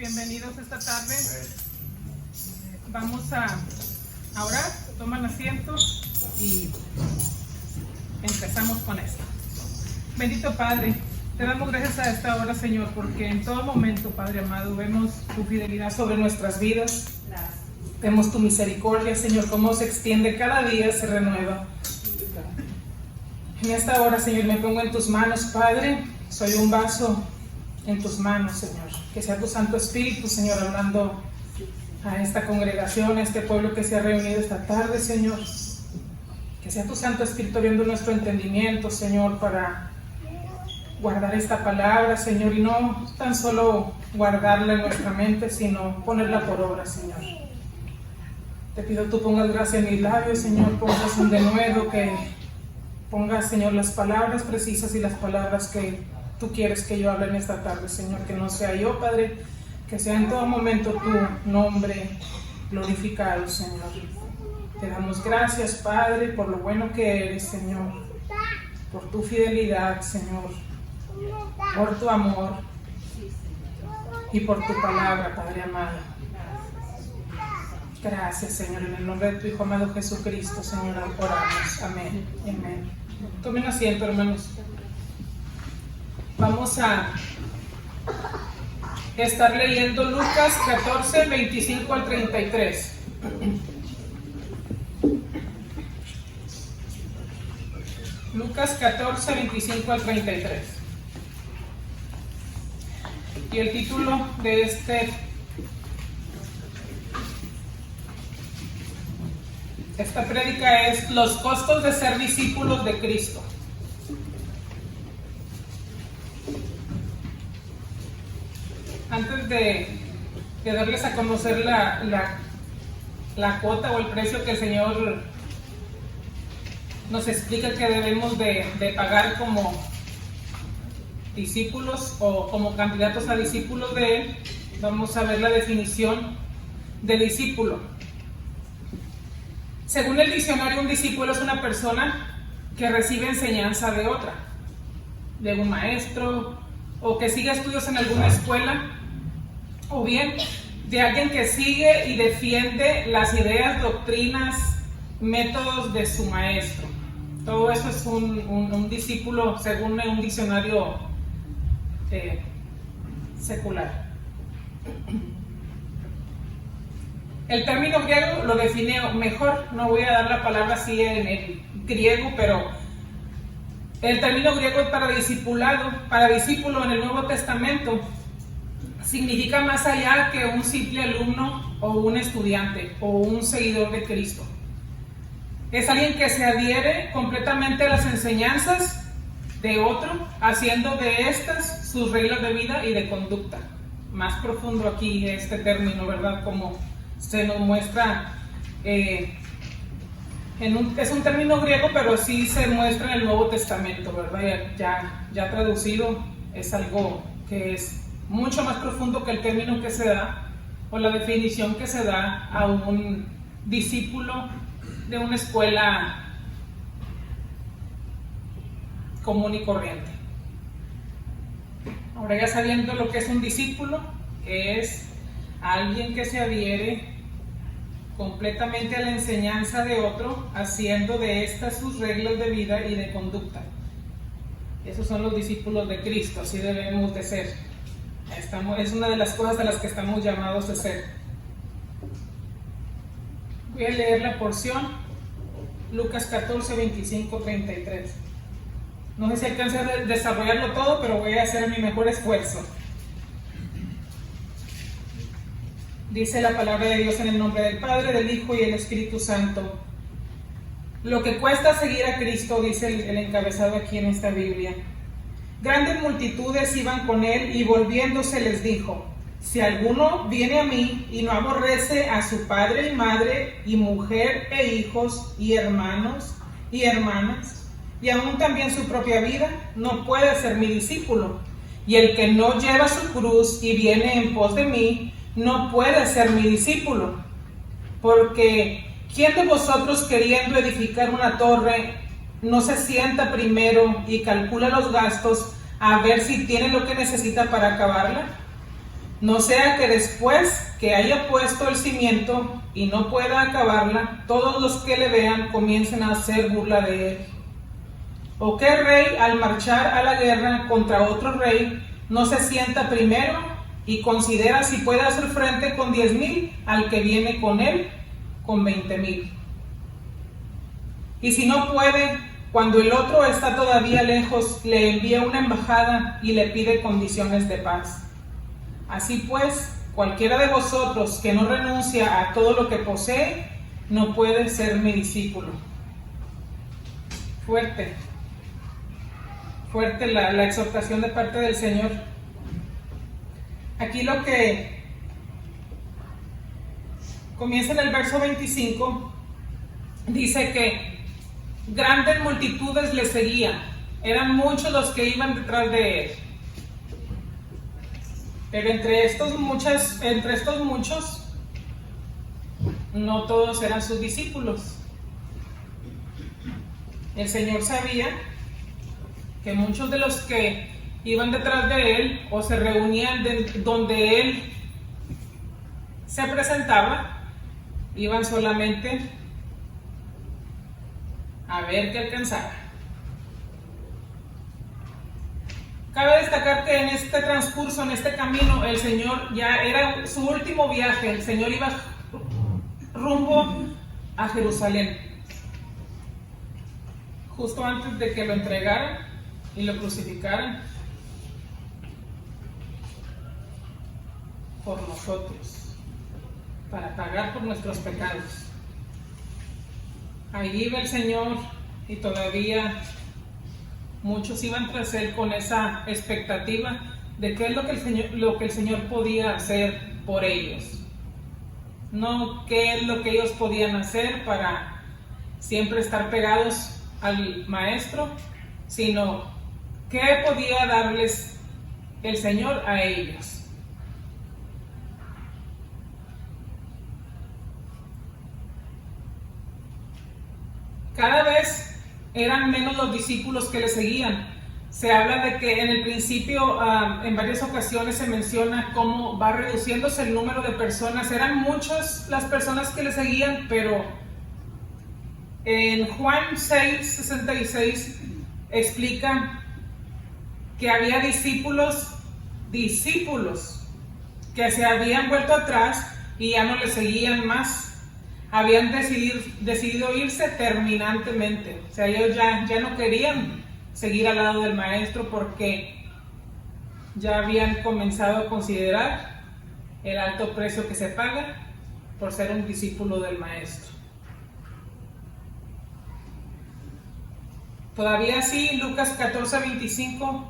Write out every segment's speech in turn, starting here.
bienvenidos esta tarde. Vamos a orar, toman asiento y empezamos con esto. Bendito Padre, te damos gracias a esta hora, Señor, porque en todo momento, Padre amado, vemos tu fidelidad sobre nuestras vidas. Vemos tu misericordia, Señor, cómo se extiende cada día, se renueva. En esta hora, Señor, me pongo en tus manos, Padre. Soy un vaso en tus manos, Señor. Que sea tu Santo Espíritu, Señor, hablando a esta congregación, a este pueblo que se ha reunido esta tarde, Señor. Que sea tu Santo Espíritu abriendo nuestro entendimiento, Señor, para guardar esta palabra, Señor, y no tan solo guardarla en nuestra mente, sino ponerla por obra, Señor. Te pido tú pongas gracia en mis labios, Señor, pongas un denuedo, que pongas, Señor, las palabras precisas y las palabras que tú quieres que yo hable en esta tarde, Señor, que no sea yo, Padre, que sea en todo momento tu nombre glorificado, Señor. Te damos gracias, Padre, por lo bueno que eres, Señor, por tu fidelidad, Señor, por tu amor y por tu palabra, Padre amado. Gracias, Señor, en el nombre de tu Hijo amado Jesucristo, Señor, oramos. Amén. Amén. Tomen asiento, hermanos. Vamos a estar leyendo Lucas 14, 25 al 33. Lucas 14, 25 al 33. Y el título de esta prédica es Los costos de ser discípulos de Cristo. Antes de darles a conocer la cuota o el precio que el Señor nos explica que debemos de pagar como discípulos o como candidatos a discípulos de Él, vamos a ver la definición de discípulo. Según el diccionario, un discípulo es una persona que recibe enseñanza de otra, de un maestro, o que sigue estudios en alguna escuela, o bien de alguien que sigue y defiende las ideas, doctrinas, métodos de su maestro. Todo eso es un discípulo según un diccionario secular. El término griego lo define mejor, no voy a dar la palabra así en el griego, pero el término griego para discípulo en el Nuevo Testamento significa más allá que un simple alumno o un estudiante o un seguidor de Cristo. Es alguien que se adhiere completamente a las enseñanzas de otro, haciendo de estas sus reglas de vida y de conducta. Más profundo aquí este término, ¿verdad? Como se nos muestra, es un término griego, pero sí se muestra en el Nuevo Testamento, ¿verdad? Ya traducido, es algo que es mucho más profundo que el término que se da, o la definición que se da a un discípulo de una escuela común y corriente. Ahora, ya sabiendo lo que es un discípulo, que es alguien que se adhiere completamente a la enseñanza de otro, haciendo de estas sus reglas de vida y de conducta. Esos son los discípulos de Cristo, así debemos de ser. Es una de las cosas a las que estamos llamados a ser. Voy a leer la porción, Lucas 14, 25, 33. No sé si alcance a desarrollarlo todo, pero voy a hacer mi mejor esfuerzo. Dice la palabra de Dios en el nombre del Padre, del Hijo y del Espíritu Santo. Lo que cuesta seguir a Cristo, dice el encabezado aquí en esta Biblia. Grandes multitudes iban con él y volviéndose les dijo: si alguno viene a mí y no aborrece a su padre y madre y mujer e hijos y hermanos y hermanas y aún también su propia vida, no puede ser mi discípulo. Y el que no lleva su cruz y viene en pos de mí, no puede ser mi discípulo. Porque ¿quién de vosotros, queriendo edificar una torre, no se sienta primero y calcula los gastos a ver si tiene lo que necesita para acabarla? No sea que después que haya puesto el cimiento y no pueda acabarla, todos los que le vean comiencen a hacer burla de él. ¿O qué rey al marchar a la guerra contra otro rey no se sienta primero y considera si puede hacer frente con 10,000 al que viene con él con 20,000? Y si no puede, cuando el otro está todavía lejos, le envía una embajada y le pide condiciones de paz. Así pues, cualquiera de vosotros que no renuncia a todo lo que posee, no puede ser mi discípulo. Fuerte la exhortación de parte del Señor. Aquí lo que comienza en el verso 25, dice que grandes multitudes le seguían, eran muchos los que iban detrás de él. Pero entre estos muchos, no todos eran sus discípulos. El Señor sabía que muchos de los que iban detrás de él o se reunían donde él se presentaba, iban solamente a ver qué alcanzaba. Cabe destacar que en este transcurso, en este camino, el Señor ya era su último viaje. El Señor iba rumbo a Jerusalén, justo antes de que lo entregaran y lo crucificaran por nosotros, para pagar por nuestros pecados. Ahí iba el Señor y todavía muchos iban tras él con esa expectativa de qué es lo que el Señor podía hacer por ellos. No qué es lo que ellos podían hacer para siempre estar pegados al Maestro, sino qué podía darles el Señor a ellos. Cada vez eran menos los discípulos que le seguían. Se habla de que en el principio, en varias ocasiones se menciona cómo va reduciéndose el número de personas. Eran muchas las personas que le seguían, pero en Juan 6:66 explica que había discípulos que se habían vuelto atrás y ya no le seguían más. Habían decidido irse terminantemente. O sea, ellos ya no querían seguir al lado del Maestro porque ya habían comenzado a considerar el alto precio que se paga por ser un discípulo del Maestro. Todavía así, Lucas 14:25,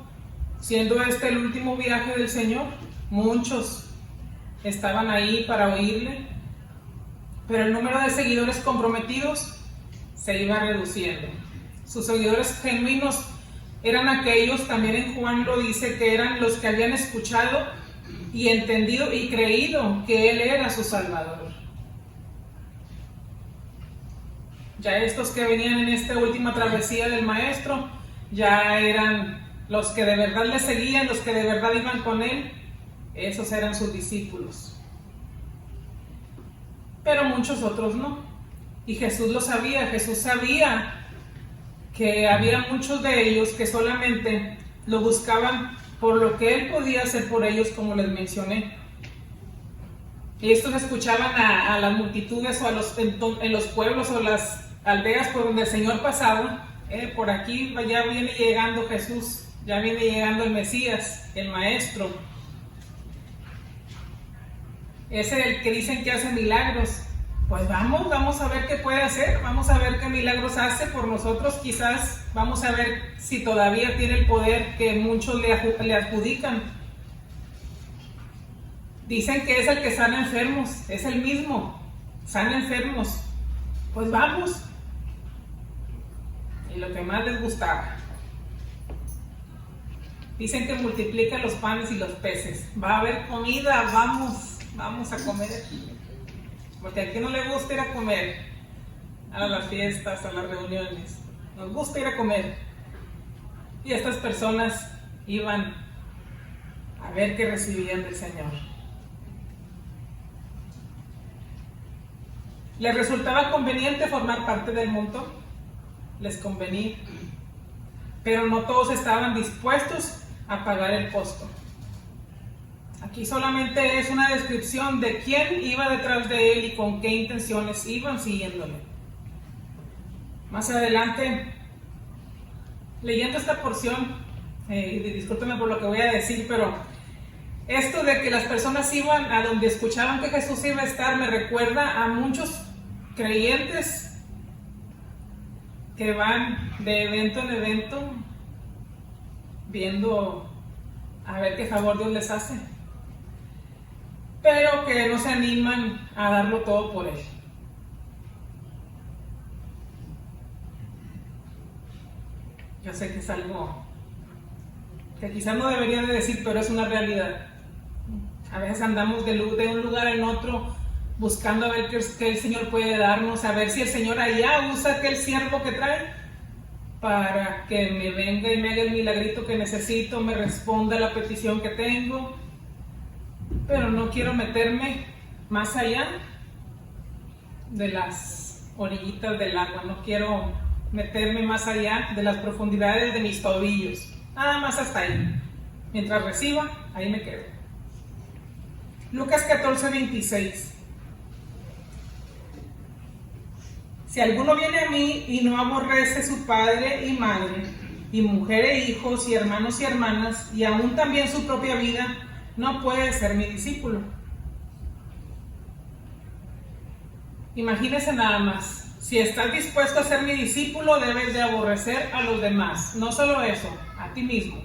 siendo este el último viaje del Señor, muchos estaban ahí para oírle, pero el número de seguidores comprometidos se iba reduciendo. Sus seguidores genuinos eran aquellos, también en Juan lo dice, que eran los que habían escuchado y entendido y creído que Él era su Salvador. Ya estos que venían en esta última travesía del Maestro, ya eran los que de verdad le seguían, los que de verdad iban con Él, esos eran sus discípulos. Pero muchos otros no. Y Jesús lo sabía, Jesús sabía que había muchos de ellos que solamente lo buscaban por lo que Él podía hacer por ellos, como les mencioné. Y estos escuchaban a las multitudes o en los pueblos o las aldeas por donde el Señor pasaba. Por aquí ya viene llegando Jesús, ya viene llegando el Mesías, el Maestro. Ese es el que dicen que hace milagros. Pues vamos a ver qué puede hacer, vamos a ver qué milagros hace por nosotros, quizás vamos a ver si todavía tiene el poder que muchos le adjudican. Dicen que es el que sana enfermos, es el mismo, sana enfermos. Pues vamos. Y lo que más les gustaba. Dicen que multiplica los panes y los peces. Va a haber comida, vamos a comer. Porque a quien no le gusta ir a comer, a las fiestas, a las reuniones, nos gusta ir a comer. Y estas personas iban a ver qué recibían del Señor. ¿Les resultaba conveniente formar parte del montón? Les convenía. Pero no todos estaban dispuestos a pagar el costo. Aquí solamente es una descripción de quién iba detrás de él y con qué intenciones iban siguiéndole. Más adelante, leyendo esta porción, y discúlpenme por lo que voy a decir, pero esto de que las personas iban a donde escuchaban que Jesús iba a estar, me recuerda a muchos creyentes que van de evento en evento viendo a ver qué favor Dios les hace, pero que no se animan a darlo todo por él. Yo sé que es algo que quizás no debería de decir, pero es una realidad. A veces andamos de un lugar en otro buscando a ver qué el Señor puede darnos, a ver si el Señor allá usa aquel siervo que trae para que me venga y me haga el milagrito que necesito, me responda la petición que tengo, pero no quiero meterme más allá de las orillitas del agua, no quiero meterme más allá de las profundidades de mis tobillos, nada más hasta ahí. Mientras reciba, ahí me quedo. Lucas 14:26. Si alguno viene a mí y no aborrece su padre y madre, y mujer e hijos, y hermanos y hermanas, y aún también su propia vida, no puede ser mi discípulo. Imagínese nada más. Si estás dispuesto a ser mi discípulo, debes de aborrecer a los demás. No solo eso, a ti mismo.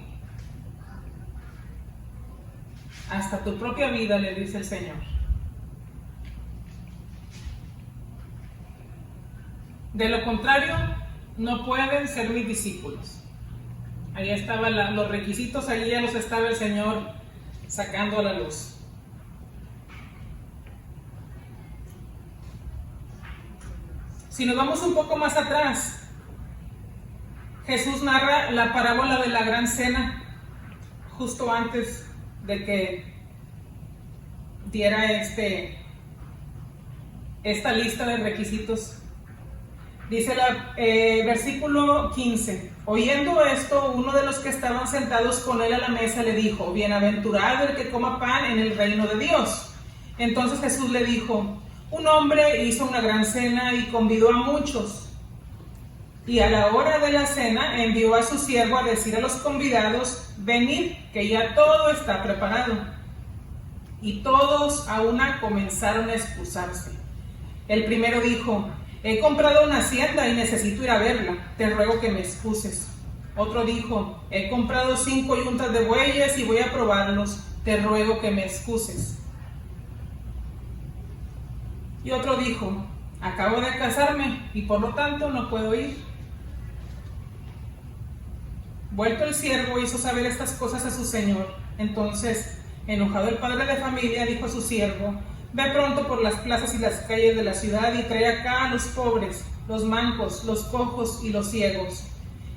Hasta tu propia vida, le dice el Señor. De lo contrario, no pueden ser mis discípulos. Ahí estaban los requisitos, ahí ya los estaba el Señor sacando a la luz. Si nos vamos un poco más atrás, Jesús narra la parábola de la gran cena justo antes de que diera esta lista de requisitos. Dice versículo 15: oyendo esto, uno de los que estaban sentados con él a la mesa le dijo: bienaventurado el que coma pan en el reino de Dios. Entonces Jesús le dijo: un hombre hizo una gran cena y convidó a muchos. Y a la hora de la cena envió a su siervo a decir a los convidados: venid, que ya todo está preparado. Y todos a una comenzaron a excusarse. El primero dijo: he comprado una hacienda y necesito ir a verla, te ruego que me excuses. Otro dijo: he comprado 5 yuntas de bueyes y voy a probarlos, te ruego que me excuses. Y otro dijo: acabo de casarme y por lo tanto no puedo ir. Vuelto el siervo hizo saber estas cosas a su señor. Entonces, enojado el padre de familia, dijo a su siervo: ve pronto por las plazas y las calles de la ciudad y trae acá a los pobres, los mancos, los cojos y los ciegos.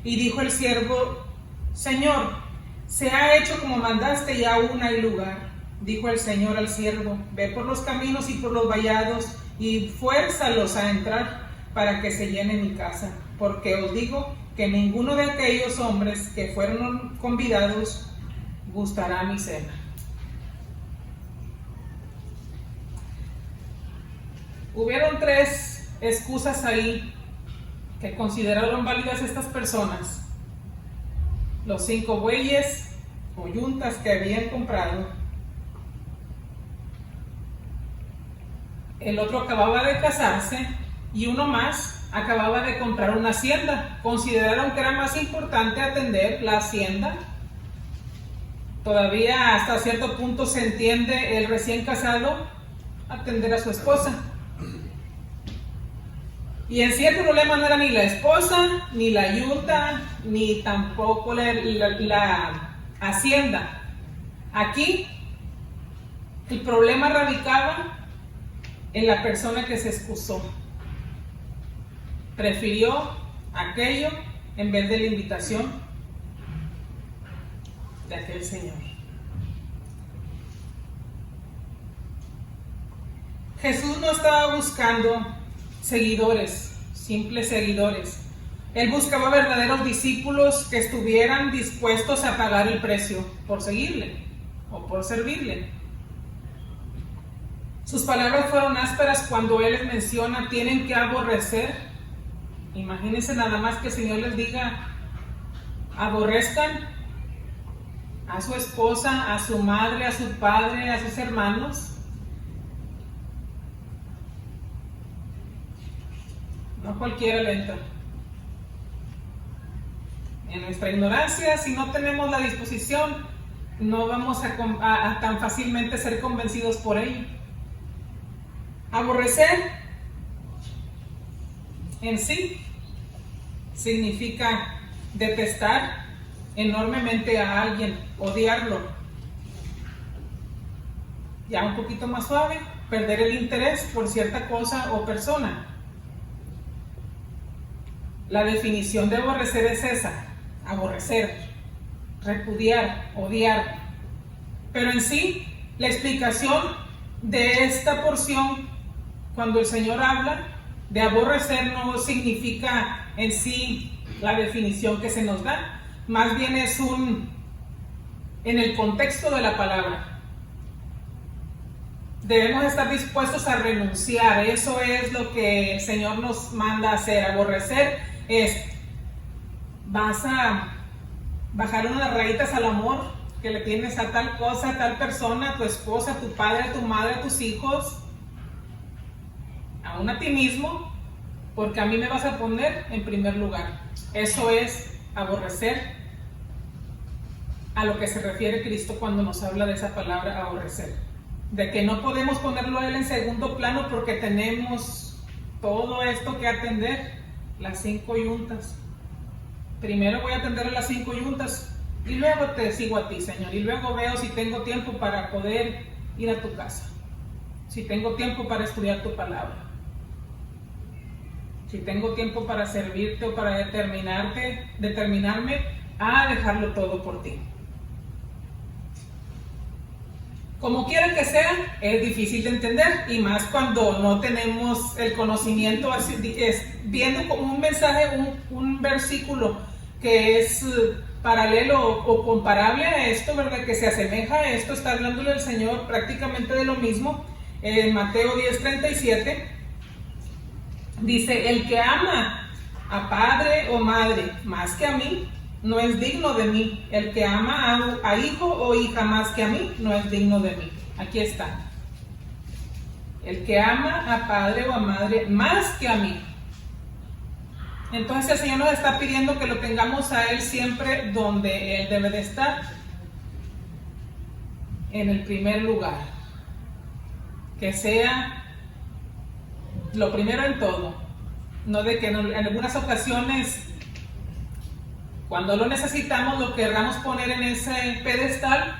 Y dijo el siervo: Señor, se ha hecho como mandaste y aún hay lugar. Dijo el Señor al siervo: ve por los caminos y por los vallados y fuérzalos a entrar para que se llene mi casa. Porque os digo que ninguno de aquellos hombres que fueron convidados gustará mi cena. Hubieron 3 excusas ahí que consideraron válidas estas personas. Los 5 bueyes o yuntas que habían comprado. El otro acababa de casarse y uno más acababa de comprar una hacienda. Consideraron que era más importante atender la hacienda. Todavía hasta cierto punto se entiende el recién casado atender a su esposa. Y en sí el problema no era ni la esposa, ni la yunta, ni tampoco la hacienda. Aquí el problema radicaba en la persona que se excusó. Prefirió aquello en vez de la invitación de aquel señor. Jesús no estaba buscando seguidores, simples seguidores. Él buscaba verdaderos discípulos que estuvieran dispuestos a pagar el precio por seguirle o por servirle. Sus palabras fueron ásperas cuando Él les menciona, tienen que aborrecer. Imagínense nada más que el Señor les diga, aborrezcan a su esposa, a su madre, a su padre, a sus hermanos. No cualquiera le entra. En nuestra ignorancia, si no tenemos la disposición, no vamos a tan fácilmente ser convencidos por ello. Aborrecer en sí significa detestar enormemente a alguien, odiarlo. Ya un poquito más suave, perder el interés por cierta cosa o persona. La definición de aborrecer es esa: aborrecer, repudiar, odiar. Pero en sí, la explicación de esta porción, cuando el Señor habla de aborrecer, no significa en sí la definición que se nos da, más bien es en el contexto de la palabra. Debemos estar dispuestos a renunciar. Eso es lo que el Señor nos manda a hacer. Aborrecer es, vas a bajar unas rayitas al amor que le tienes a tal cosa, a tal persona, a tu esposa, a tu padre, a tu madre, a tus hijos, aún a ti mismo, porque a mí me vas a poner en primer lugar. Eso es aborrecer, a lo que se refiere Cristo cuando nos habla de esa palabra aborrecer. De que no podemos ponerlo a Él en segundo plano porque tenemos todo esto que atender, las 5 yuntas. Primero voy a atender a las 5 yuntas y luego te sigo a ti, Señor, y luego veo si tengo tiempo para poder ir a tu casa, si tengo tiempo para estudiar tu palabra, si tengo tiempo para servirte o para determinarme a dejarlo todo por ti. Como quiera que sea, es difícil de entender, y más cuando no tenemos el conocimiento, viendo como un mensaje, un versículo que es paralelo o comparable a esto, ¿verdad? Que se asemeja a esto, está hablándole el Señor prácticamente de lo mismo. En Mateo 10:37 dice, el que ama a padre o madre más que a mí, no es digno de mí. El que ama a hijo o hija más que a mí, no es digno de mí. Aquí está. El que ama a padre o a madre más que a mí. Entonces el Señor nos está pidiendo que lo tengamos a Él siempre donde Él debe de estar, en el primer lugar. Que sea lo primero en todo. No de que en algunas ocasiones, cuando lo necesitamos, lo querramos poner en ese pedestal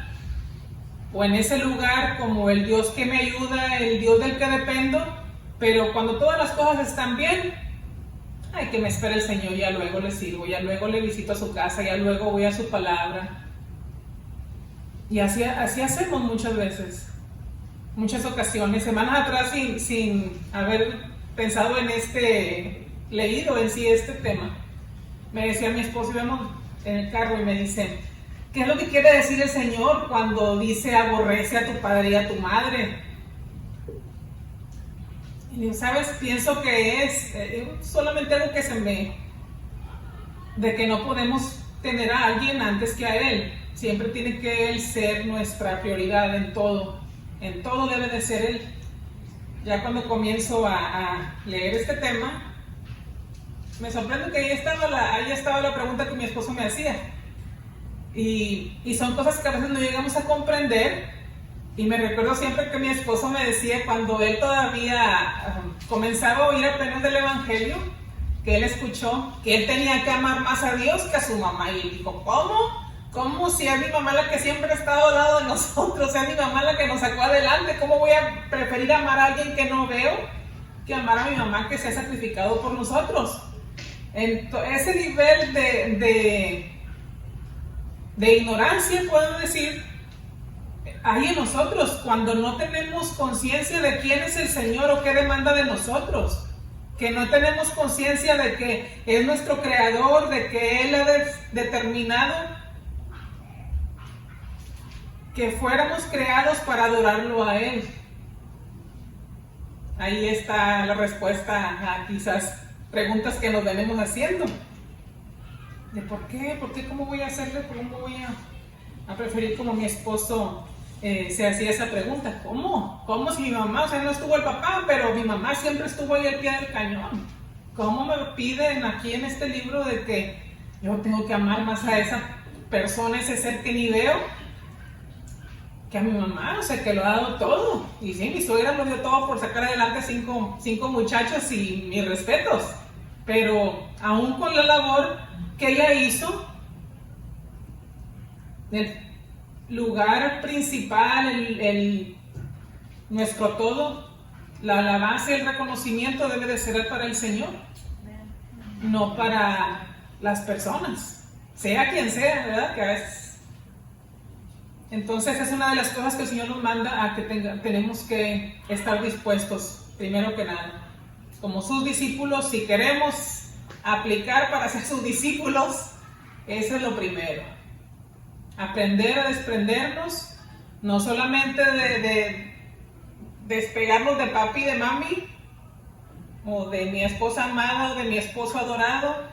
o en ese lugar como el Dios que me ayuda, el Dios del que dependo. Pero cuando todas las cosas están bien, ay, que me espere el Señor, ya luego le sirvo, ya luego le visito a su casa, ya luego voy a su palabra. Y así hacemos muchas veces, muchas ocasiones. Semanas atrás, sin haber pensado en leído en sí este tema, me decía mi esposo, íbamos en el carro y me dice, ¿qué es lo que quiere decir el Señor cuando dice aborrece a tu padre y a tu madre? Y sabes, pienso que es solamente algo que de que no podemos tener a alguien antes que a Él. Siempre tiene que Él ser nuestra prioridad en todo debe de ser Él. Ya cuando comienzo a leer este tema, me sorprende que ahí estaba la pregunta que mi esposo me hacía. Y son cosas que a veces no llegamos a comprender. Y me recuerdo siempre que mi esposo me decía, cuando él todavía comenzaba a oír apenas del Evangelio, que él escuchó que él tenía que amar más a Dios que a su mamá. Y dijo, ¿cómo? Si es mi mamá la que siempre ha estado al lado de nosotros, es mi mamá la que nos sacó adelante, ¿cómo voy a preferir amar a alguien que no veo que amar a mi mamá que se ha sacrificado por nosotros? Ese nivel de ignorancia, puedo decir, hay en nosotros cuando no tenemos conciencia de quién es el Señor o qué demanda de nosotros. que no tenemos conciencia de que es nuestro creador, de que Él ha determinado que fuéramos creados para adorarlo a Él. Ahí está la respuesta a quizás preguntas que nos venimos haciendo. De por qué, cómo voy a hacerle, cómo voy a preferir como mi esposo se hacía esa pregunta. ¿Cómo si mi mamá, o sea, no estuvo el papá, pero mi mamá siempre estuvo ahí al pie del cañón? ¿Cómo me piden aquí en este libro de que yo tengo que amar más a esa persona, ese ser que ni veo, que a mi mamá? O sea, que lo ha dado todo. Y sí, mi suegra lo dio todo por sacar adelante cinco muchachos y mis respetos. Pero aún con la labor que ella hizo, el lugar principal, nuestro todo, la alabanza y el reconocimiento debe de ser para el Señor, no para las personas, sea quien sea, ¿verdad? Que a veces. Entonces es una de las cosas que el Señor nos manda a que tenemos que estar dispuestos, primero que nada, como sus discípulos. Si queremos aplicar para ser sus discípulos, eso es lo primero. Aprender a desprendernos, no solamente de despegarnos de papi y de mami, o de mi esposa amada, o de mi esposo adorado,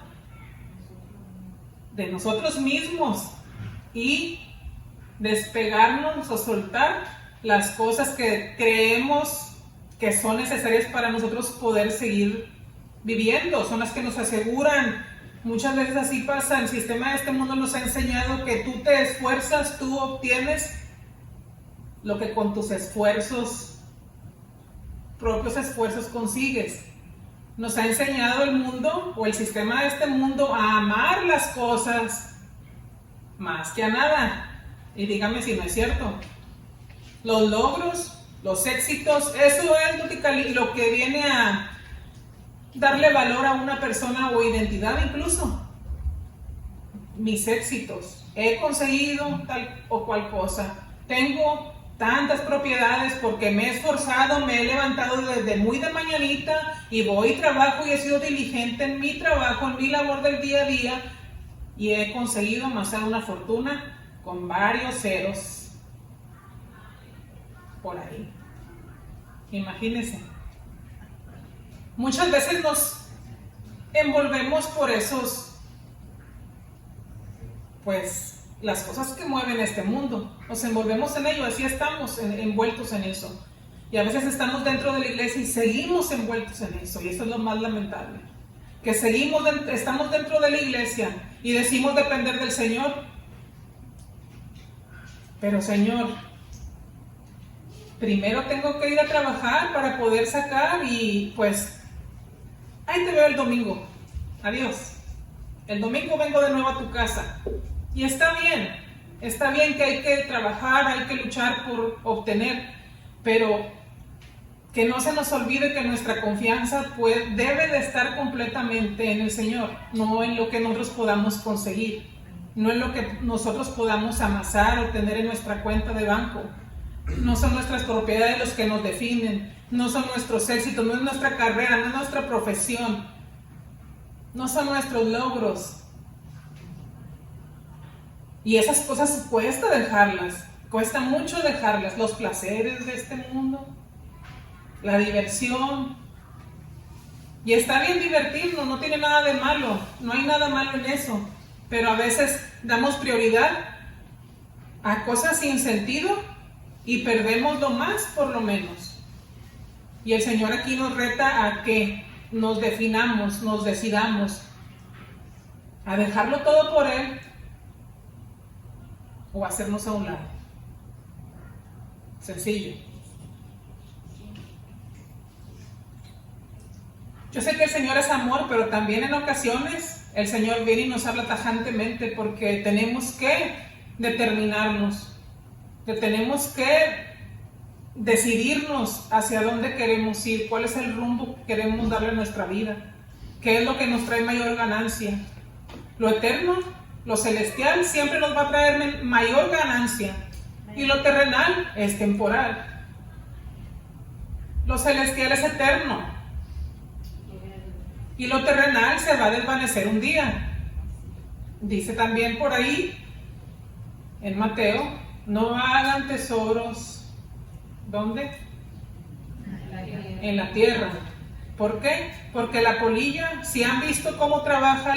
de nosotros mismos, y despegarnos o soltar las cosas que creemos que son necesarias para nosotros poder seguir viviendo, son las que nos aseguran. Muchas veces así pasa, el sistema de este mundo nos ha enseñado que tú te esfuerzas, tú obtienes lo que con tus propios esfuerzos consigues. Nos ha enseñado el mundo o el sistema de este mundo a amar las cosas más que a nada. Y dígame si no es cierto. Los logros, los éxitos, eso es lo que viene a darle valor a una persona o identidad incluso. Mis éxitos, he conseguido tal o cual cosa, tengo tantas propiedades porque me he esforzado, me he levantado desde muy de mañanita y voy y trabajo y he sido diligente en mi trabajo, en mi labor del día a día, y he conseguido amasar una fortuna con varios ceros por ahí. Imagínense. Muchas veces nos envolvemos por esos, pues, las cosas que mueven este mundo. Nos envolvemos en ello, así estamos envueltos en eso. Y a veces estamos dentro de la iglesia y seguimos envueltos en eso. Y eso es lo más lamentable. Que estamos dentro de la iglesia y decimos depender del Señor. Pero Señor, primero tengo que ir a trabajar para poder sacar y pues ahí te veo el domingo. Adiós. El domingo vengo de nuevo a tu casa. Y está bien que hay que trabajar, hay que luchar por obtener, pero que no se nos olvide que nuestra confianza debe de estar completamente en el Señor, no en lo que nosotros podamos conseguir, no en lo que nosotros podamos amasar o tener en nuestra cuenta de banco. No son nuestras propiedades los que nos definen, no son nuestros éxitos, no es nuestra carrera, no es nuestra profesión, no son nuestros logros. Y esas cosas cuesta dejarlas, cuesta mucho dejarlas, los placeres de este mundo, la diversión. Y está bien divertirnos, no tiene nada de malo, no hay nada malo en eso, pero a veces damos prioridad a cosas sin sentido y perdemos lo más por lo menos. Y el Señor aquí nos reta a que nos definamos, nos decidamos a dejarlo todo por Él o hacernos a un lado. Sencillo. Yo sé que el Señor es amor, pero también en ocasiones el Señor viene y nos habla tajantemente porque tenemos que determinarnos, que tenemos que decidirnos hacia dónde queremos ir, cuál es el rumbo que queremos darle a nuestra vida, qué es lo que nos trae mayor ganancia. Lo eterno, lo celestial siempre nos va a traer mayor ganancia y lo terrenal es temporal. Lo celestial es eterno. y lo terrenal se va a desvanecer un día. Dice también por ahí, en Mateo, no hagan tesoros, ¿dónde? En la tierra. ¿Por qué? Porque la polilla, si han visto cómo trabaja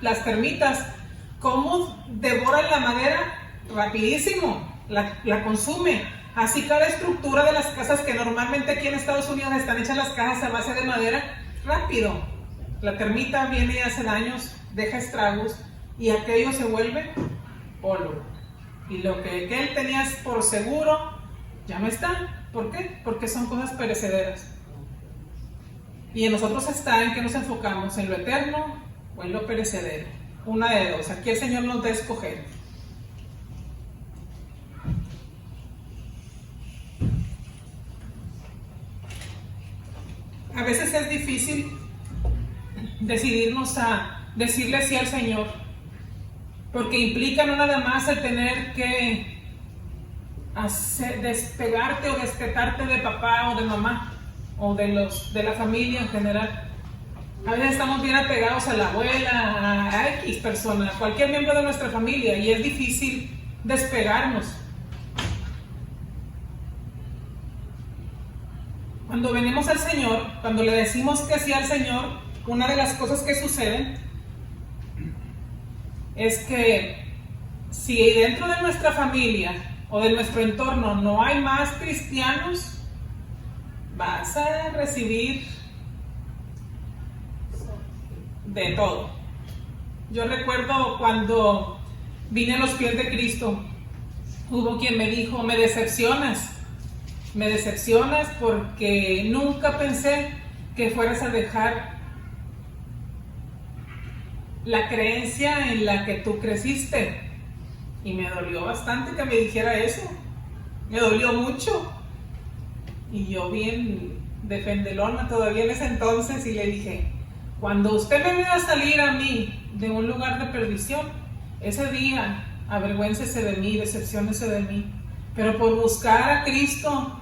las termitas, cómo devoran la madera rapidísimo, la consume. Así cada estructura de las casas que normalmente aquí en Estados Unidos están hechas las casas a base de madera, rápido. La termita viene y hace daños, deja estragos y aquello se vuelve polvo. Y lo que él tenía por seguro ya no está. ¿Por qué? Porque son cosas perecederas. Y en nosotros está en que nos enfocamos, en lo eterno o en lo perecedero. Una de dos. Aquí el Señor nos da a escoger. A veces es difícil decidirnos a decirle sí al Señor, porque implica no nada más el tener que despegarte o destetarte de papá o de mamá o de la familia en general. A veces estamos bien apegados a la abuela, a X persona, a cualquier miembro de nuestra familia, y es difícil despegarnos. Cuando venimos al Señor, cuando le decimos que sí al Señor, una de las cosas que suceden es que si dentro de nuestra familia o de nuestro entorno no hay más cristianos, vas a recibir de todo. Yo recuerdo cuando vine a los pies de Cristo, hubo quien me dijo, me decepcionas porque nunca pensé que fueras a dejar la creencia en la que tú creciste. Y me dolió bastante que me dijera eso, me dolió mucho. Y yo bien defendelona todavía en ese entonces, y le dije, cuando usted me vea salir a mí de un lugar de perdición, ese día avergüéncese de mí, decepciónese de mí, pero por buscar a Cristo,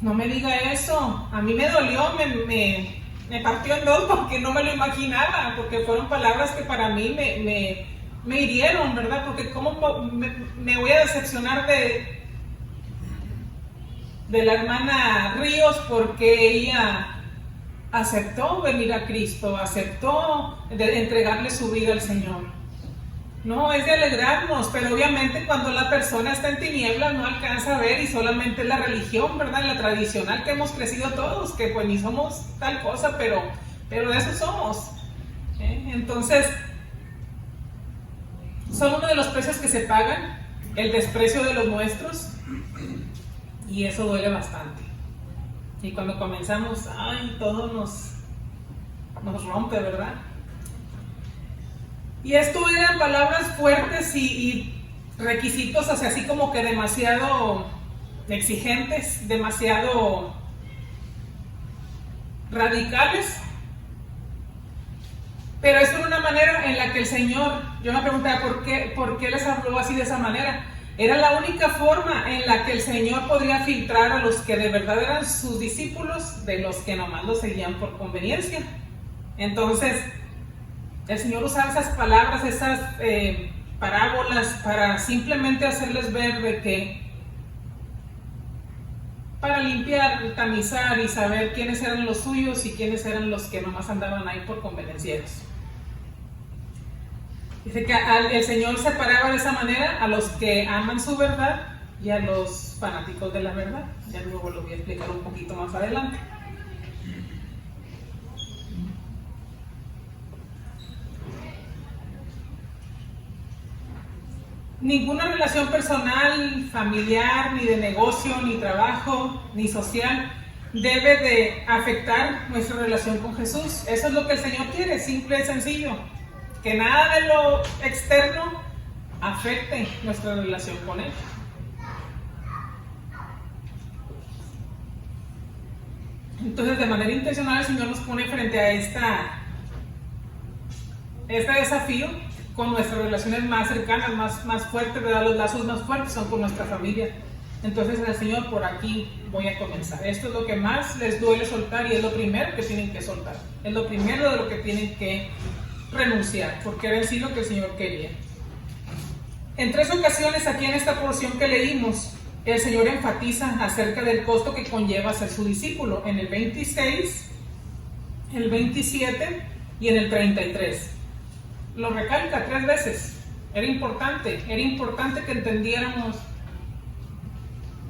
no me diga eso. A mí me dolió, me partió en dos porque no me lo imaginaba, porque fueron palabras que para mí me hirieron, ¿verdad? Porque cómo me voy a decepcionar de la hermana Ríos, porque ella aceptó venir a Cristo, aceptó entregarle su vida al Señor. No, es de alegrarnos, pero obviamente cuando la persona está en tinieblas no alcanza a ver, y solamente la religión, ¿verdad? La tradicional que hemos crecido todos, que pues ni somos tal cosa, pero de eso somos. Entonces, son uno de los precios que se pagan, el desprecio de los nuestros, y eso duele bastante. Y cuando comenzamos, todo nos rompe, ¿verdad? Y esto eran palabras fuertes y requisitos, o sea, así como que demasiado exigentes, demasiado radicales. Pero es una manera en la que el Señor, yo me preguntaba por qué les habló así de esa manera. Era la única forma en la que el Señor podría filtrar a los que de verdad eran sus discípulos de los que nomás lo seguían por conveniencia. Entonces, el Señor usaba esas palabras, esas parábolas para simplemente hacerles ver de que, para limpiar, tamizar y saber quiénes eran los suyos y quiénes eran los que nomás andaban ahí por convenencieros. Dice que el Señor separaba de esa manera a los que aman su verdad y a los fanáticos de la verdad. Ya luego lo voy a explicar un poquito más adelante. Ninguna relación personal, familiar, ni de negocio, ni trabajo, ni social debe de afectar nuestra relación con Jesús. Eso es lo que el Señor quiere, simple y sencillo. Que nada de lo externo afecte nuestra relación con Él. Entonces, de manera intencional, el Señor nos pone frente a este desafío con nuestras relaciones más cercanas, más fuertes, ¿verdad? Los lazos más fuertes son con nuestra familia. Entonces el Señor, por aquí voy a comenzar. Esto es lo que más les duele soltar y es lo primero que tienen que soltar. Es lo primero de lo que tienen que renunciar, porque era en sí lo que el Señor quería. En 3 ocasiones aquí en esta porción que leímos, el Señor enfatiza acerca del costo que conlleva ser su discípulo. En el 26, el 27 y en el 33. Lo recalca 3 veces. Era importante que entendiéramos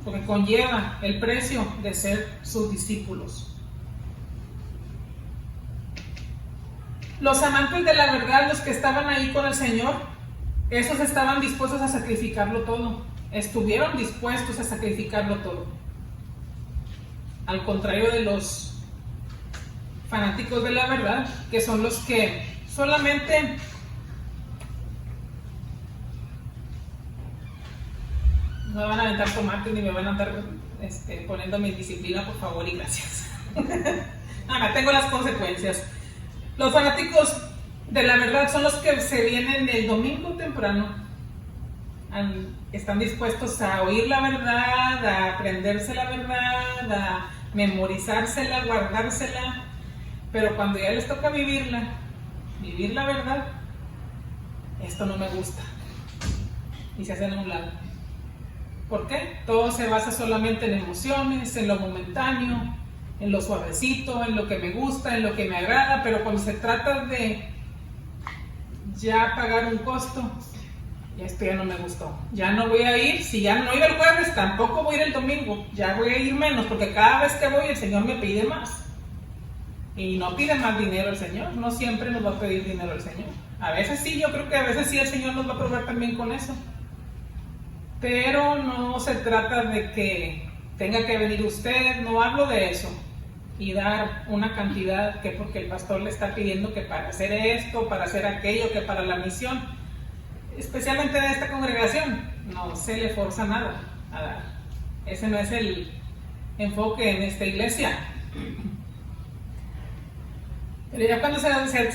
lo que conlleva el precio de ser sus discípulos. Los amantes de la verdad, los que estaban ahí con el Señor, esos estaban dispuestos a sacrificarlo todo. Estuvieron dispuestos a sacrificarlo todo. Al contrario de los fanáticos de la verdad, que son los que solamente no me van a aventar tomates ni me van a andar poniendo mi disciplina, por favor y gracias. Nada, tengo las consecuencias. Los fanáticos de la verdad son los que se vienen el domingo temprano, están dispuestos a oír la verdad, a aprenderse la verdad, a memorizársela, guardársela, pero cuando ya les toca vivir la verdad, esto no me gusta y se hacen a un lado. ¿Por qué? Todo se basa solamente en emociones, en lo momentáneo, en lo suavecito, en lo que me gusta, en lo que me agrada, pero cuando se trata de ya pagar un costo, ya esto ya no me gustó. Ya no voy a ir, si ya no iba el jueves, tampoco voy a ir el domingo, ya voy a ir menos, porque cada vez que voy el Señor me pide más. Y no pide más dinero el Señor, no siempre nos va a pedir dinero el Señor. A veces sí, yo creo que a veces sí el Señor nos va a probar también con eso. Pero no se trata de que tenga que venir usted, no hablo de eso y dar una cantidad que porque el pastor le está pidiendo que para hacer esto, para hacer aquello, que para la misión, especialmente de esta congregación, no se le forza nada a dar. Ese no es el enfoque en esta iglesia. Pero ya cuando se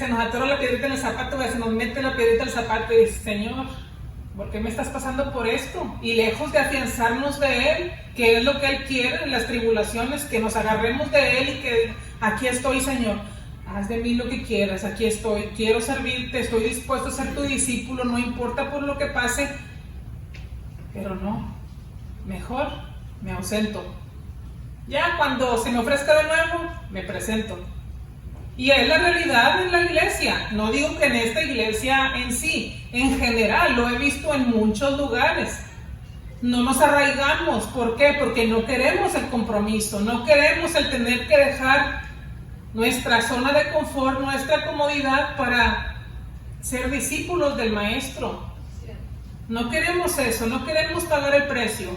nos atora la piedrita en el zapato, se nos mete la piedrita en el zapato y dice, Señor, ¿por qué me estás pasando por esto? Y lejos de afianzarnos de Él, que es lo que Él quiere en las tribulaciones, que nos agarremos de Él y que aquí estoy, Señor, haz de mí lo que quieras, aquí estoy, quiero servirte, estoy dispuesto a ser tu discípulo, no importa por lo que pase, pero no, mejor me ausento. Ya cuando se me ofrezca de nuevo, me presento. Y es la realidad en la iglesia, no digo que en esta iglesia en sí, en general, lo he visto en muchos lugares. No nos arraigamos, ¿por qué? Porque no queremos el compromiso, no queremos el tener que dejar nuestra zona de confort, nuestra comodidad para ser discípulos del Maestro. No queremos eso, no queremos pagar el precio.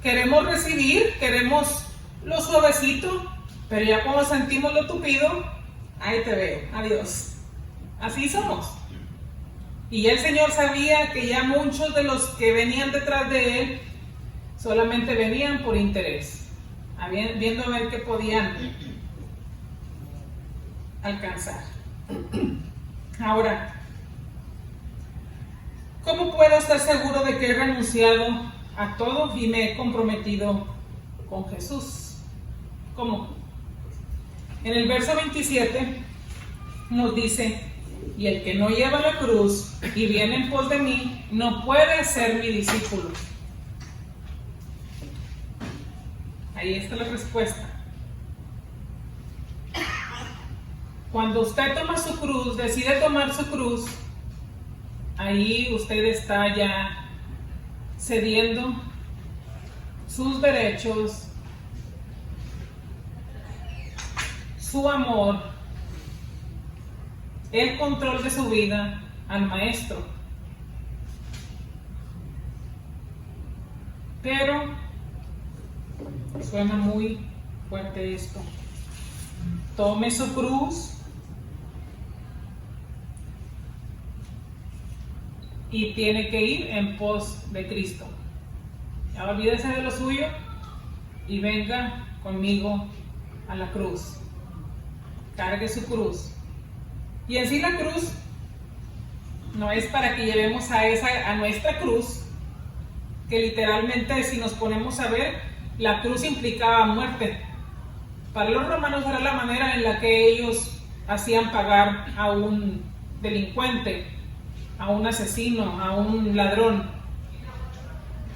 Queremos recibir, queremos lo suavecito, pero ya cuando sentimos lo tupido, ahí te veo, adiós. Así somos. Y el Señor sabía que ya muchos de los que venían detrás de Él solamente venían por interés, viendo a ver qué podían alcanzar. Ahora, ¿cómo puedo estar seguro de que he renunciado a todo y me he comprometido con Jesús? ¿Cómo? En el verso 27 nos dice, y el que no lleva la cruz y viene en pos de mí, no puede ser mi discípulo. Ahí está la respuesta. Cuando usted toma su cruz, decide tomar su cruz, ahí usted está ya cediendo sus derechos, su amor, el control de su vida al Maestro. Pero suena muy fuerte esto. Tome su cruz y tiene que ir en pos de Cristo. Ya olvídese de lo suyo y venga conmigo a la cruz. Cargue su cruz. Y en sí la cruz no es para que llevemos a nuestra cruz que literalmente, si nos ponemos a ver, la cruz implicaba muerte. Para los romanos era la manera en la que ellos hacían pagar a un delincuente, a un asesino, a un ladrón,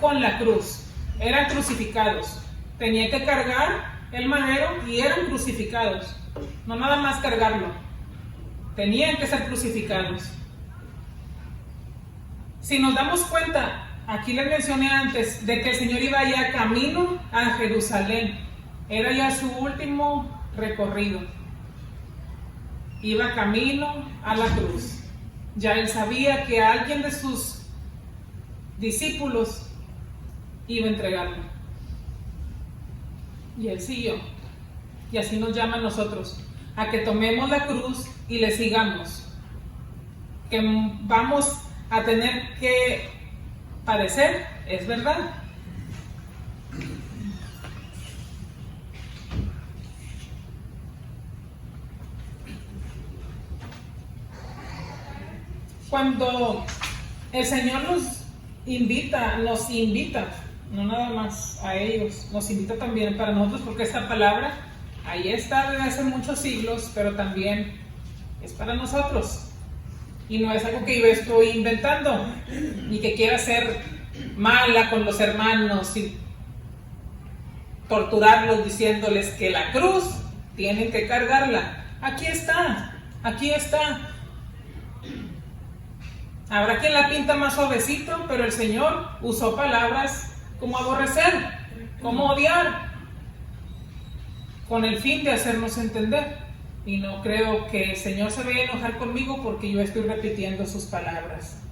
con la cruz. Eran crucificados. Tenían que cargar el madero y eran crucificados. No nada más cargarlo. Tenían que ser crucificados. Si nos damos cuenta, aquí les mencioné antes de que el Señor iba ya camino a Jerusalén. Era ya su último recorrido. Iba camino a la cruz. Ya él sabía que alguien de sus discípulos iba a entregarlo. Y él siguió. Y así nos llama a nosotros, a que tomemos la cruz y le sigamos. Que vamos a tener que padecer, es verdad. Cuando el Señor nos invita, no nada más a ellos, nos invita también para nosotros, porque esta palabra ahí está desde hace muchos siglos, pero también es para nosotros. Y no es algo que yo estoy inventando, ni que quiera ser mala con los hermanos y torturarlos diciéndoles que la cruz tienen que cargarla. Aquí está, aquí está. Habrá quien la pinta más suavecito, pero el Señor usó palabras como aborrecer, como odiar, con el fin de hacernos entender. Y no creo que el Señor se vaya a enojar conmigo porque yo estoy repitiendo sus palabras.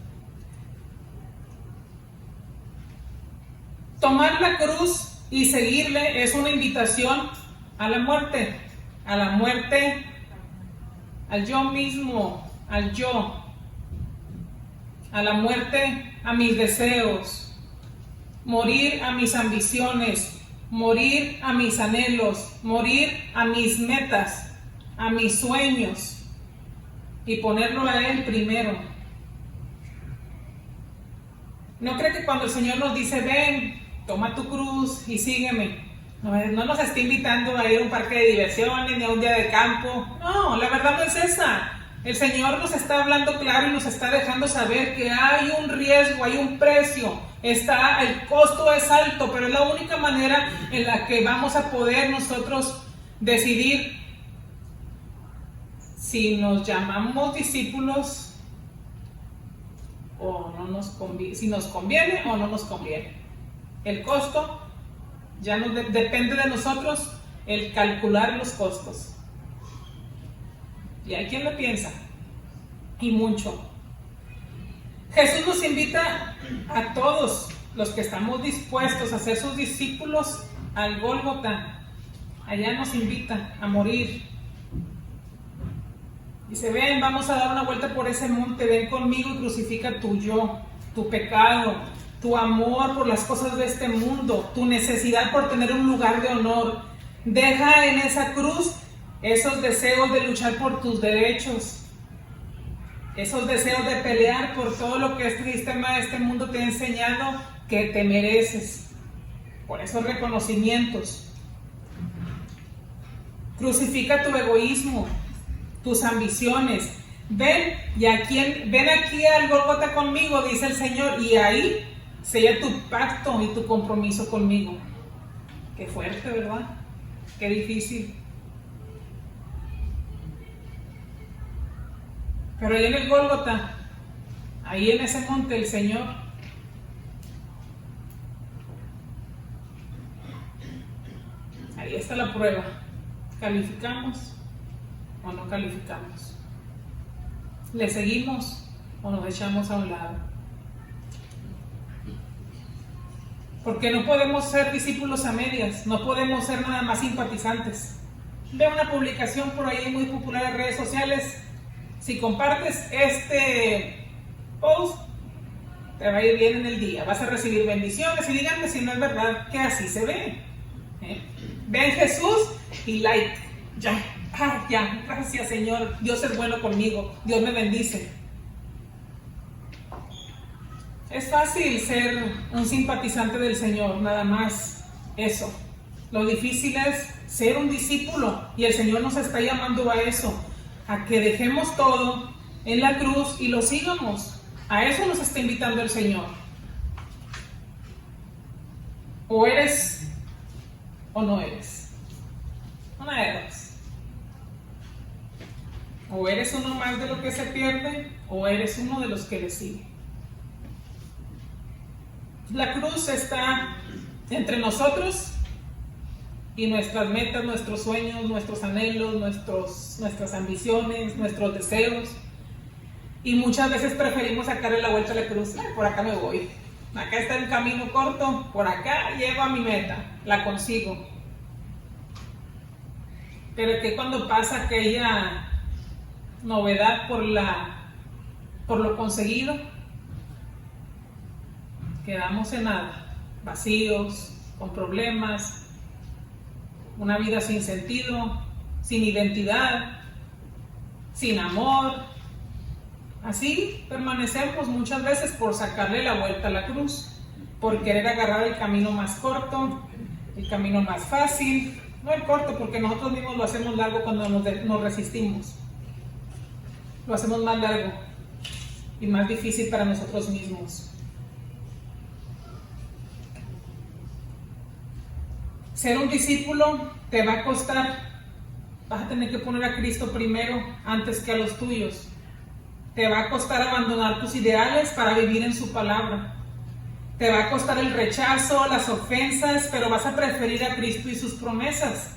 Tomar la cruz y seguirle es una invitación a la muerte, al yo mismo, al yo, a la muerte a mis deseos, morir a mis ambiciones, morir a mis anhelos, morir a mis metas, a mis sueños y ponerlo a Él primero. ¿No cree que cuando el Señor nos dice, ven, toma tu cruz y sígueme, no nos está invitando a ir a un parque de diversiones ni a un día de campo? No, la verdad no es esa. El Señor nos está hablando claro y nos está dejando saber que hay un riesgo, hay un precio, el costo es alto, pero es la única manera en la que vamos a poder nosotros decidir si nos llamamos discípulos o no nos conviene, si nos conviene o no nos conviene. El costo ya no depende de nosotros, el calcular los costos. Y hay quien lo piensa, y mucho. Jesús nos invita a todos los que estamos dispuestos a ser sus discípulos al Gólgota. Allá nos invita a morir. Dice, ven, vamos a dar una vuelta por ese monte, ven conmigo y crucifica tu yo, tu pecado, tu amor por las cosas de este mundo, tu necesidad por tener un lugar de honor. Deja en esa cruz esos deseos de luchar por tus derechos, esos deseos de pelear por todo lo que este sistema de este mundo te ha enseñado que te mereces, por esos reconocimientos. Crucifica tu egoísmo, tus ambiciones. Ven aquí al Gólgota conmigo, dice el Señor, y ahí sella tu pacto y tu compromiso conmigo. Qué fuerte, ¿verdad? Qué difícil. Pero ahí en el Gólgota, ahí en ese monte, el Señor ahí está la prueba. ¿Calificamos o no calificamos? ¿Le seguimos o nos echamos a un lado? Porque no podemos ser discípulos a medias, no podemos ser nada más simpatizantes. Veo una publicación por ahí muy popular en redes sociales. Si compartes este post, te va a ir bien en el día, vas a recibir bendiciones, y díganme si no es verdad que así se ve. Ven Jesús y like, ya, ya, gracias Señor, Dios es bueno conmigo, Dios me bendice. Es fácil ser un simpatizante del Señor, nada más eso. Lo difícil es ser un discípulo, y el Señor nos está llamando a eso, a que dejemos todo en la cruz y lo sigamos. A eso nos está invitando el Señor. O eres o no eres. Una de dos. O eres uno más de lo que se pierde, o eres uno de los que le sigue. La cruz está entre nosotros y nuestras metas, nuestros sueños, nuestros anhelos, nuestras ambiciones, nuestros deseos. Y muchas veces preferimos sacarle la vuelta a la cruz. Por acá me voy. Acá está el camino corto, por acá llego a mi meta, la consigo. Pero que cuando pasa aquella novedad por lo conseguido, quedamos en nada, vacíos, con problemas, una vida sin sentido, sin identidad, sin amor. Así permanecemos muchas veces por sacarle la vuelta a la cruz, por querer agarrar el camino más corto, el camino más fácil. No el corto, porque nosotros mismos lo hacemos largo cuando nos resistimos. Lo hacemos más largo y más difícil para nosotros mismos. Ser un discípulo te va a costar. Vas a tener que poner a Cristo primero antes que a los tuyos. Te va a costar abandonar tus ideales para vivir en su palabra. Te va a costar el rechazo, las ofensas, pero vas a preferir a Cristo y sus promesas.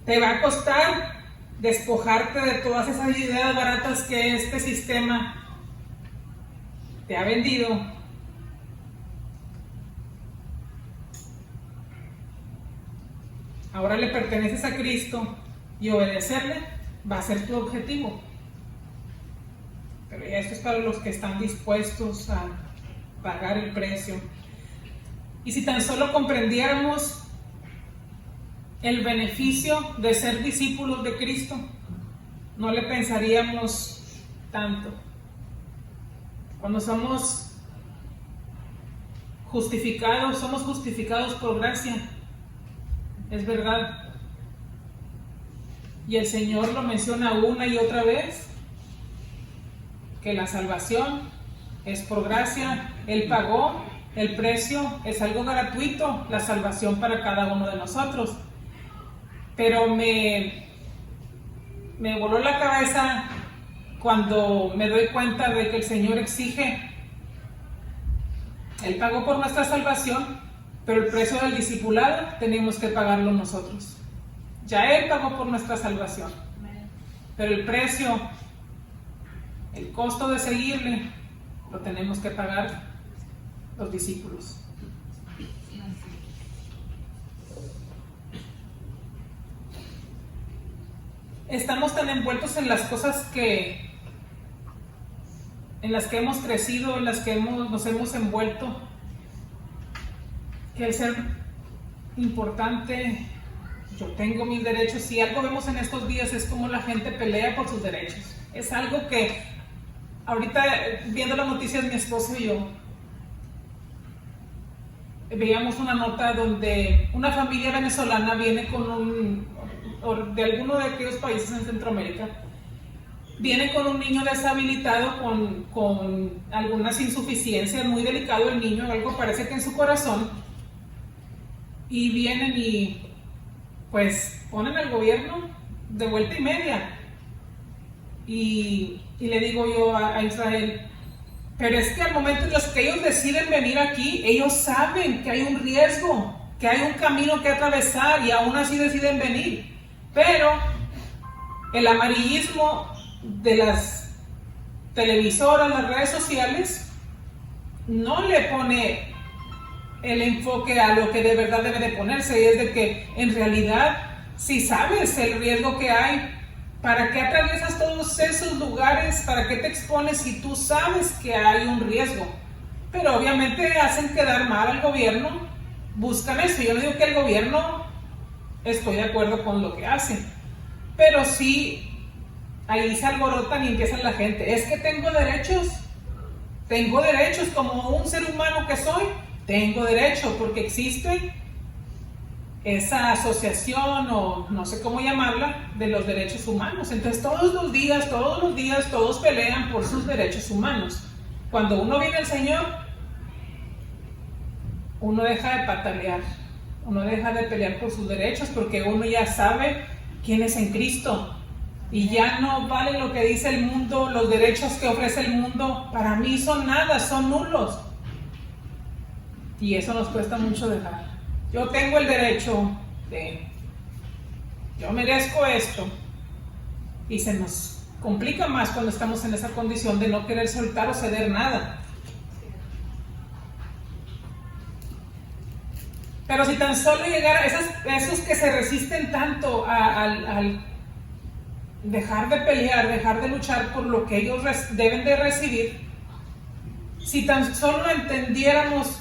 Te va a costar despojarte de todas esas ideas baratas que este sistema te ha vendido. Ahora le perteneces a Cristo y obedecerle va a ser tu objetivo. Pero ya esto es para los que están dispuestos a pagar el precio. Y si tan solo comprendiéramos el beneficio de ser discípulos de Cristo, no le pensaríamos tanto. Cuando somos justificados por gracia, es verdad. Y el Señor lo menciona una y otra vez, que la salvación es por gracia. Él pagó el precio, es algo gratuito, la salvación para cada uno de nosotros. Pero me voló la cabeza cuando me doy cuenta de que el Señor exige. Él pagó por nuestra salvación, pero el precio del discipulado tenemos que pagarlo nosotros. Ya Él pagó por nuestra salvación, pero el precio, el costo de seguirle, lo tenemos que pagar los discípulos. Estamos tan envueltos en las cosas en las que hemos crecido, en las que nos hemos envuelto, que el ser importante, yo tengo mis derechos. Si algo vemos en estos días es como la gente pelea por sus derechos. Es algo que ahorita, viendo las noticias, mi esposo y yo veíamos una nota donde una familia venezolana viene de alguno de aquellos países en Centroamérica, viene con un niño deshabilitado con algunas insuficiencias, muy delicado el niño, algo parece que en su corazón, y vienen y pues ponen al gobierno de vuelta y media. Y le digo yo a Israel, pero es que al momento en los que ellos deciden venir aquí, ellos saben que hay un riesgo, que hay un camino que atravesar, y aún así deciden venir. Pero el amarillismo de las televisoras, las redes sociales, no le pone el enfoque a lo que de verdad debe de ponerse, y es de que en realidad, si sabes el riesgo que hay, ¿para qué atraviesas todos esos lugares? ¿Para qué te expones si tú sabes que hay un riesgo? Pero obviamente hacen quedar mal al gobierno, buscan eso. Yo no digo que el gobierno, estoy de acuerdo con lo que hace, pero sí ahí se alborotan y empiezan la gente, es que tengo derechos. Tengo derechos como un ser humano que soy. Tengo derecho porque existe esa asociación, o no sé cómo llamarla, de los derechos humanos. Entonces todos los días, todos pelean por sus derechos humanos. Cuando uno viene al Señor, uno deja de patalear, uno deja de pelear por sus derechos, porque uno ya sabe quién es en Cristo, y ya no vale lo que dice el mundo. Los derechos que ofrece el mundo para mí son nada, son nulos, y eso nos cuesta mucho dejar. Yo tengo el derecho de, yo merezco esto, y se nos complica más cuando estamos en esa condición de no querer soltar o ceder nada. Pero si tan solo llegara a esos que se resisten tanto al dejar de pelear, dejar de luchar por lo que ellos deben de recibir, si tan solo entendiéramos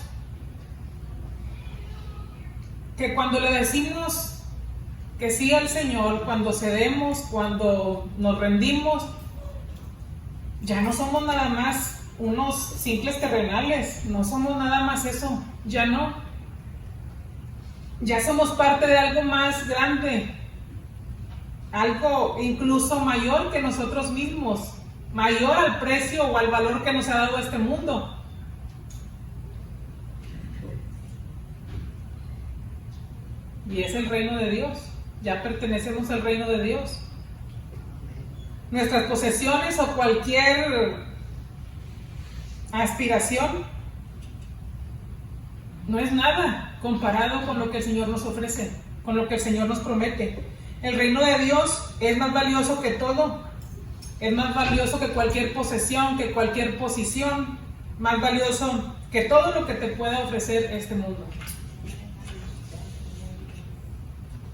que cuando le decimos que sí al Señor, cuando cedemos, cuando nos rendimos, ya no somos nada más unos simples terrenales, no somos nada más eso, ya no. Ya somos parte de algo más grande, algo incluso mayor que nosotros mismos, mayor al precio o al valor que nos ha dado este mundo. Y es el reino de Dios, ya pertenecemos al reino de Dios. Nuestras posesiones o cualquier aspiración no es nada comparado con lo que el Señor nos ofrece, con lo que el Señor nos promete. El reino de Dios es más valioso que todo, es más valioso que cualquier posesión, que cualquier posición, más valioso que todo lo que te pueda ofrecer este mundo.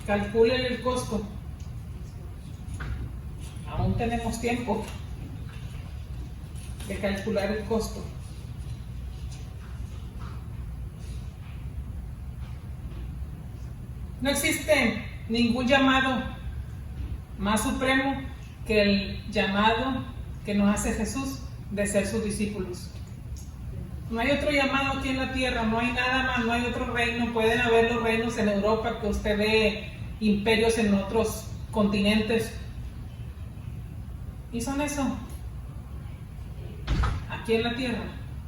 Calculen el costo. Aún tenemos tiempo de calcular el costo. No existe ningún llamado más supremo que el llamado que nos hace Jesús de ser sus discípulos. No hay otro llamado aquí en la tierra, no hay nada más, no hay otro reino. Pueden haber los reinos en Europa, que usted ve imperios en otros continentes, y son eso. Aquí en la tierra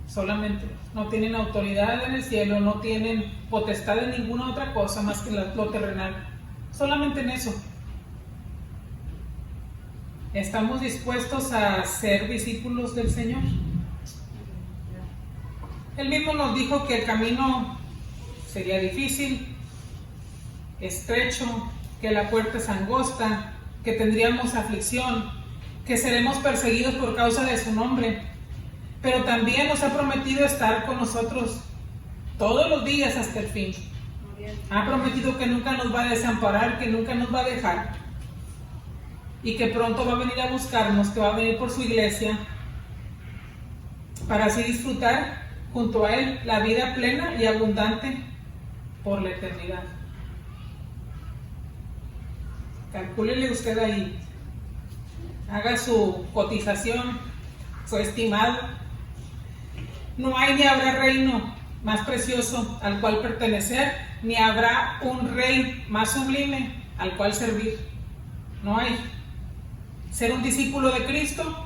solamente no tienen autoridad en el cielo, no tienen potestad en ninguna otra cosa más que lo terrenal, solamente en eso. ¿Estamos dispuestos a ser discípulos del Señor? Él mismo nos dijo que el camino sería difícil, estrecho, que la puerta es angosta, que tendríamos aflicción, que seremos perseguidos por causa de su nombre, pero también nos ha prometido estar con nosotros todos los días hasta el fin. Ha prometido que nunca nos va a desamparar, que nunca nos va a dejar, y que pronto va a venir a buscarnos, que va a venir por su iglesia para así disfrutar junto a Él la vida plena y abundante por la eternidad. Calcúlele usted ahí, haga su cotización, su estimado. No hay ni habrá reino más precioso al cual pertenecer, ni habrá un rey más sublime al cual servir. No hay. Ser un discípulo de Cristo,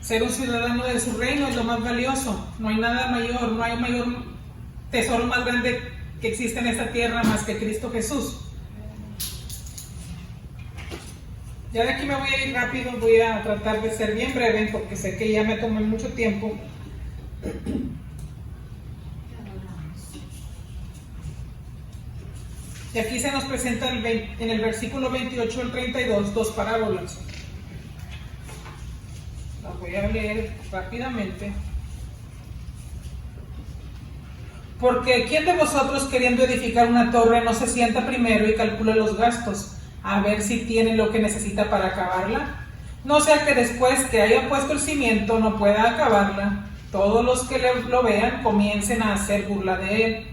ser un ciudadano de su reino es lo más valioso. No hay nada mayor, no hay mayor tesoro más grande que existe en esta tierra más que Cristo Jesús. Ya de aquí me voy a ir rápido, voy a tratar de ser bien breve porque sé que ya me tomé mucho tiempo. Y aquí se nos presenta en el versículo 28 al 32 dos parábolas. Las voy a leer rápidamente. Porque ¿quién de vosotros, queriendo edificar una torre, no se sienta primero y calcula los gastos, a ver si tiene lo que necesita para acabarla? No sea que después que haya puesto el cimiento no pueda acabarla, todos los que lo vean comiencen a hacer burla de él.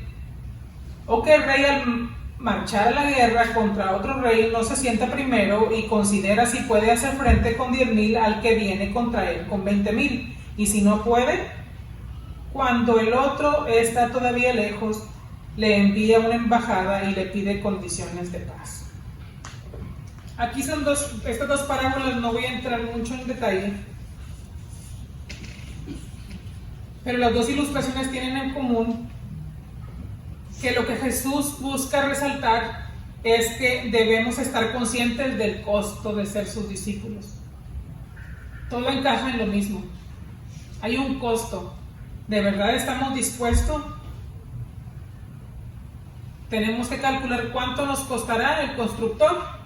O que el rey, al marchar a la guerra contra otro rey, no se sienta primero y considera si puede hacer frente con 10,000 al que viene contra él con 20,000. Y si no puede, cuando el otro está todavía lejos, le envía una embajada y le pide condiciones de paz. Aquí son estas dos parábolas, no voy a entrar mucho en detalle, pero las dos ilustraciones tienen en común que lo que Jesús busca resaltar es que debemos estar conscientes del costo de ser sus discípulos. Todo encaja en lo mismo. Hay un costo. ¿De verdad estamos dispuestos? Tenemos que calcular cuánto nos costará el constructor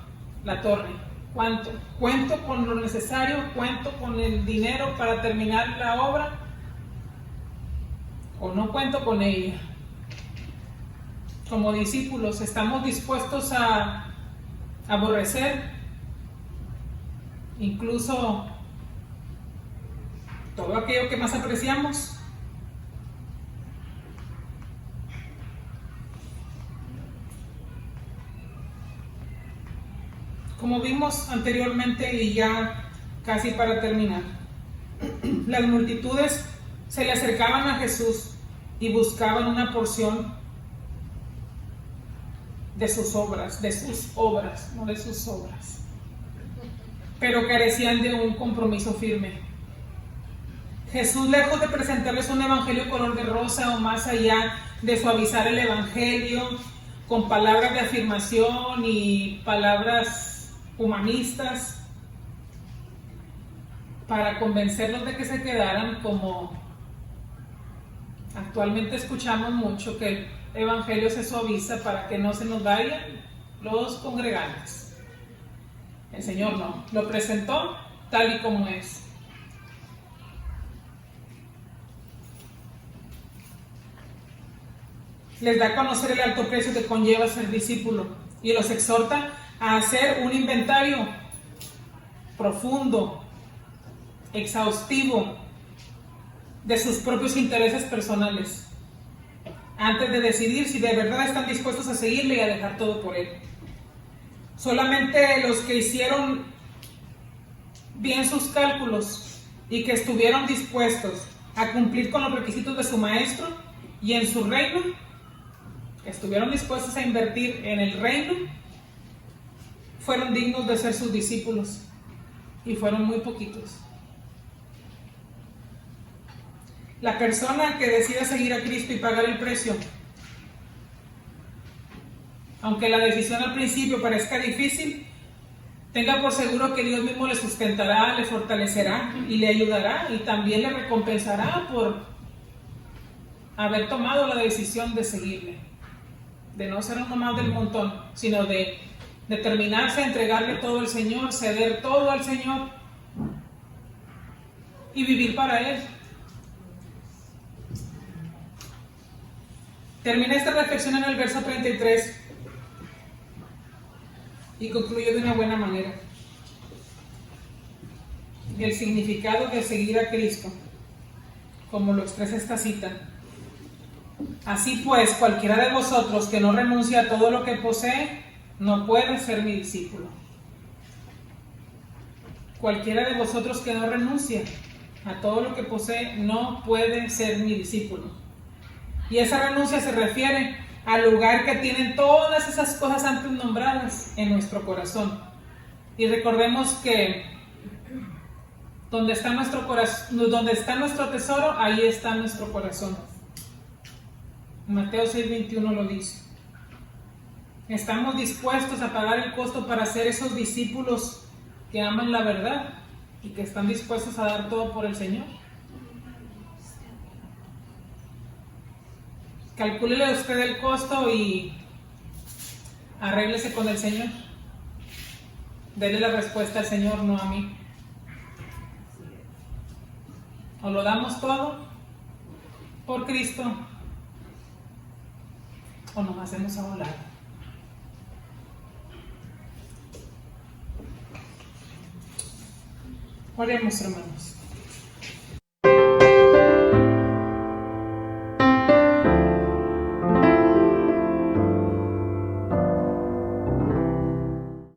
la torre. ¿Cuánto? ¿Cuento con lo necesario? ¿Cuento con el dinero para terminar la obra? ¿O no cuento con ella? Como discípulos, ¿estamos dispuestos a aborrecer incluso todo aquello que más apreciamos? Como vimos anteriormente y ya casi para terminar, las multitudes se le acercaban a Jesús y buscaban una porción de sus obras, no de sus obras, pero carecían de un compromiso firme. Jesús, lejos de presentarles un evangelio color de rosa o más allá de suavizar el evangelio con palabras de afirmación y palabras humanistas para convencerlos de que se quedaran, como actualmente escuchamos mucho, que el evangelio se suaviza para que no se nos vayan los congregantes. El Señor no, lo presentó tal y como es. Les da a conocer el alto precio que conlleva ser discípulo y los exhorta a hacer un inventario profundo, exhaustivo de sus propios intereses personales antes de decidir si de verdad están dispuestos a seguirle y a dejar todo por él. Solamente los que hicieron bien sus cálculos y que estuvieron dispuestos a cumplir con los requisitos de su maestro y en su reino, estuvieron dispuestos a invertir en el reino, fueron dignos de ser sus discípulos, y fueron muy poquitos. La persona que decida seguir a Cristo y pagar el precio, aunque la decisión al principio parezca difícil, tenga por seguro que Dios mismo le sustentará, le fortalecerá y le ayudará, y también le recompensará por haber tomado la decisión de seguirle, de no ser uno más del montón, sino de determinarse a entregarle todo al Señor, ceder todo al Señor y vivir para Él. Termina esta reflexión en el verso 33 y concluye de una buena manera. El significado de seguir a Cristo, como lo expresa esta cita. Así pues, cualquiera de vosotros que no renuncie a todo lo que posee, no puede ser mi discípulo. Cualquiera de vosotros que no renuncie a todo lo que posee, no puede ser mi discípulo. Y esa renuncia se refiere al lugar que tienen todas esas cosas antes nombradas en nuestro corazón. Y recordemos que donde está nuestro corazón, donde está nuestro tesoro, ahí está nuestro corazón. Mateo 6:21 lo dice. ¿Estamos dispuestos a pagar el costo para ser esos discípulos que aman la verdad y que están dispuestos a dar todo por el Señor? Calcúlele usted el costo y arréglese con el Señor. Dele la respuesta al Señor, no a mí. O lo damos todo por Cristo, o nos hacemos a un lado. Oremos, hermanos.